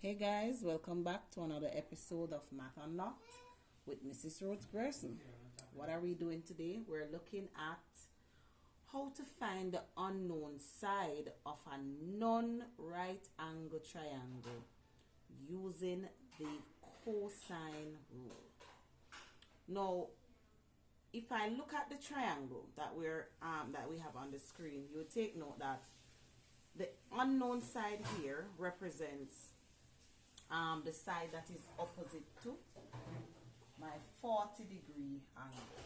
Hey guys, welcome back to another episode of Math Unlocked with Mrs. Rhodes-Grierson. What are we doing today? We're looking at how to find the unknown side of a non-right angle triangle using the cosine rule. Now, if I look at the triangle that we have on the screen, you will take note that the unknown side here represents the side that is opposite to my 40-degree angle.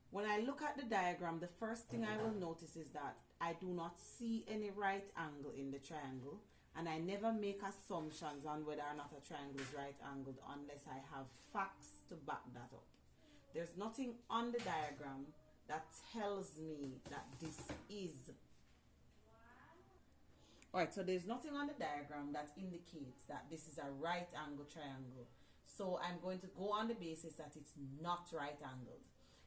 When I look at the diagram, the first thing I will notice is that I do not see any right angle in the triangle, and I never make assumptions on whether or not a triangle is right angled unless I have facts to back that up. There's nothing on the diagram that tells me that this is. Alright, so there's nothing on the diagram that indicates that this is a right angle triangle. So I'm going to go on the basis that it's not right angled.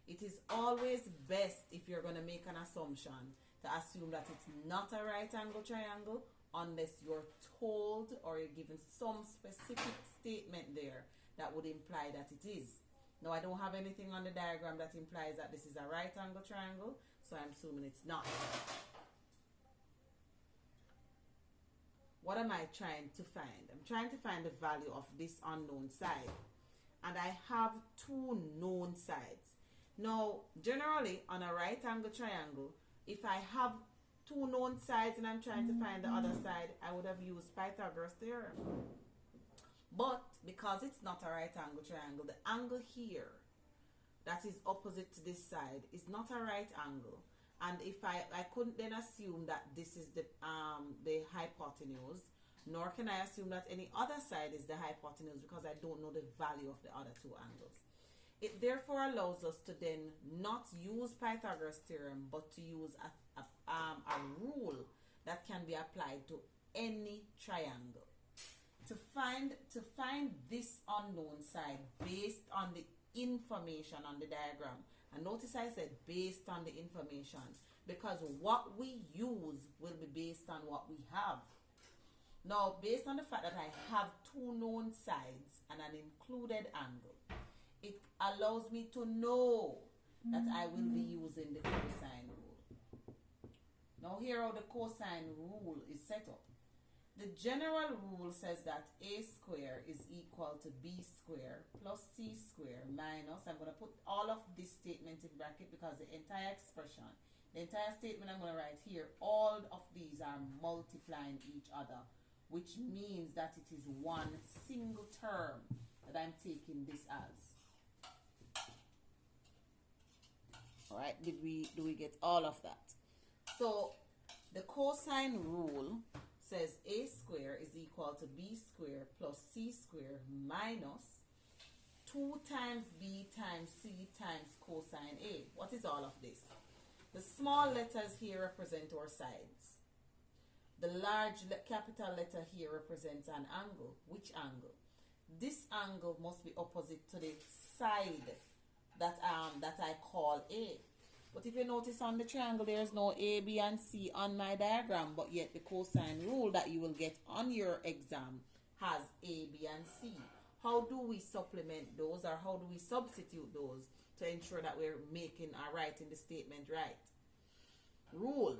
It is always best, if you're going to make an assumption, to assume that it's not a right angle triangle unless you're told or you're given some specific statement there that would imply that it is. Now, I don't have anything on the diagram that implies that this is a right angle triangle, so I'm assuming it's not. What am I trying to find? I'm trying to find the value of this unknown side. And I have two known sides. Now, generally, on a right angle triangle, if I have two known sides and I'm trying to find the other side, I would have used Pythagoras' theorem. But because it's not a right angle triangle, the angle here that is opposite to this side is not a right angle. And if I couldn't then assume that this is the hypotenuse, nor can I assume that any other side is the hypotenuse because I don't know the value of the other two angles. It therefore allows us to then not use Pythagoras' theorem, but to use a rule that can be applied to any triangle. To find this unknown side based on the information on the diagram. And notice I said based on the information, because what we use will be based on what we have. Now, based on the fact that I have two known sides and an included angle, it allows me to know that I will be using the cosine rule. Now, here how the cosine rule is set up. The general rule says that a square is equal to b square plus c square minus, I'm going to put all of this statement in bracket because the entire expression, the entire statement I'm going to write here, all of these are multiplying each other, which means that it is one single term that I'm taking this as. Alright, do we get all of that? So the cosine rule says a square is equal to b square plus c square minus 2 times b times c times cosine a. What is all of this? The small letters here represent our sides. The large capital letter here represents an angle. Which angle? This angle must be opposite to the side that I call A. But if you notice on the triangle, there is no A, B, and C on my diagram, but yet the cosine rule that you will get on your exam has A, B, and C. How do we supplement those, or how do we substitute those to ensure that we're making or writing the statement right? Rule.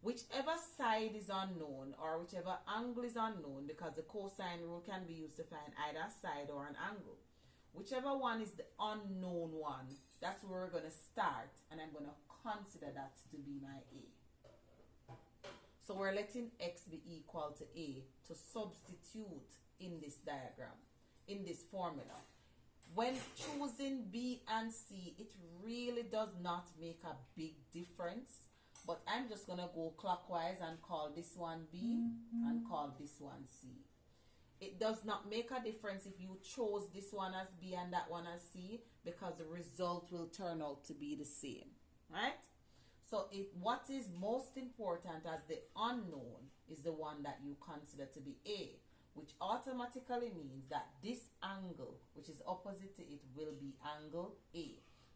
Whichever side is unknown or whichever angle is unknown, because the cosine rule can be used to find either side or an angle. Whichever one is the unknown one, that's where we're going to start, and I'm going to consider that to be my A. So we're letting x be equal to A to substitute in this diagram, in this formula. When choosing B and C, it really does not make a big difference, but I'm just going to go clockwise and call this one B and call this one C. It does not make a difference if you chose this one as B and that one as C, because the result will turn out to be the same, right? So what is most important as the unknown is the one that you consider to be A, which automatically means that this angle, which is opposite to it, will be angle A.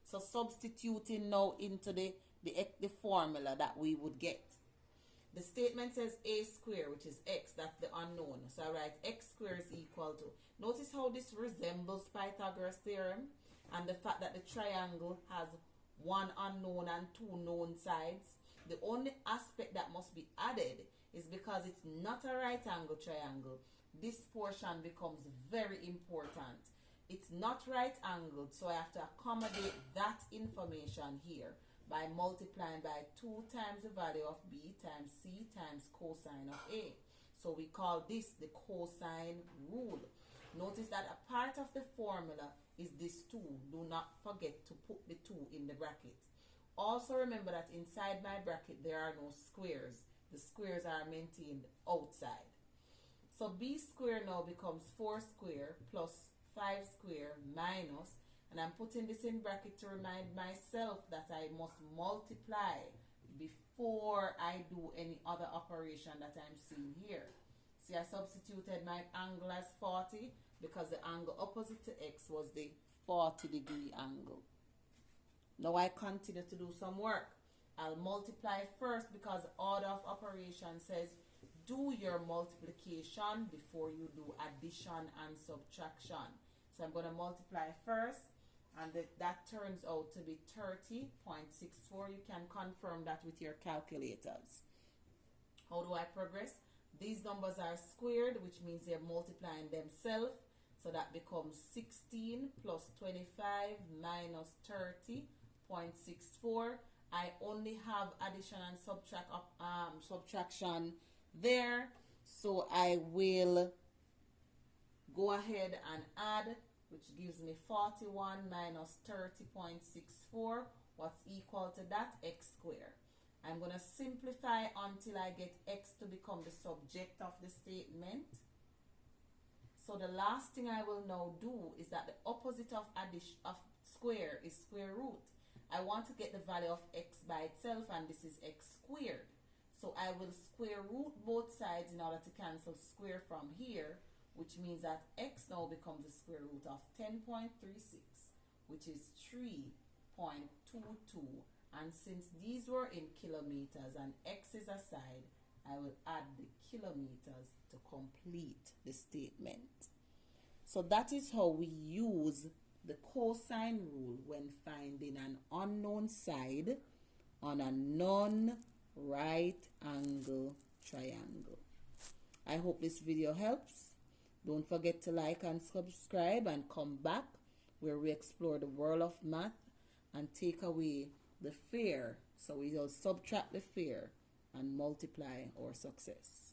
So substituting now into the formula that we would get. The statement says a square, which is x, that's the unknown. So I write x squared is equal to. Notice how this resembles Pythagoras theorem and the fact that the triangle has one unknown and two known sides. The only aspect that must be added is because it's not a right angle triangle. This portion becomes very important. It's not right angled, so I have to accommodate that information here by multiplying by 2 times the value of b times c times cosine of a. So we call this the cosine rule. Notice that a part of the formula is this 2. Do not forget to put the 2 in the bracket. Also remember that inside my bracket there are no squares. The squares are maintained outside. So b squared now becomes 4 squared plus 5 squared minus, and I'm putting this in bracket to remind myself that I must multiply before I do any other operation that I'm seeing here. See, I substituted my angle as 40 because the angle opposite to x was the 40-degree angle. Now I continue to do some work. I'll multiply first because the order of operation says do your multiplication before you do addition and subtraction. So I'm going to multiply first, and that turns out to be 30.64. You can confirm that with your calculators. How do I progress? These numbers are squared, which means they're multiplying themselves. So that becomes 16 plus 25 minus 30.64. I only have addition and subtraction there. So I will go ahead and add, which gives me 41 minus 30.64. What's equal to that? X squared. I'm going to simplify until I get x to become the subject of the statement. So the last thing I will now do is that the opposite of addition of square is square root. I want to get the value of x by itself, and this is x squared. So I will square root both sides in order to cancel square from here, which means that x now becomes the square root of 10.36, which is 3.22. And since these were in kilometers and x is aside, I will add the kilometers to complete the statement. So that is how we use the cosine rule when finding an unknown side on a non-right angle triangle. I hope this video helps. Don't forget to like and subscribe, and come back where we explore the world of math and take away the fear. So we will subtract the fear and multiply our success.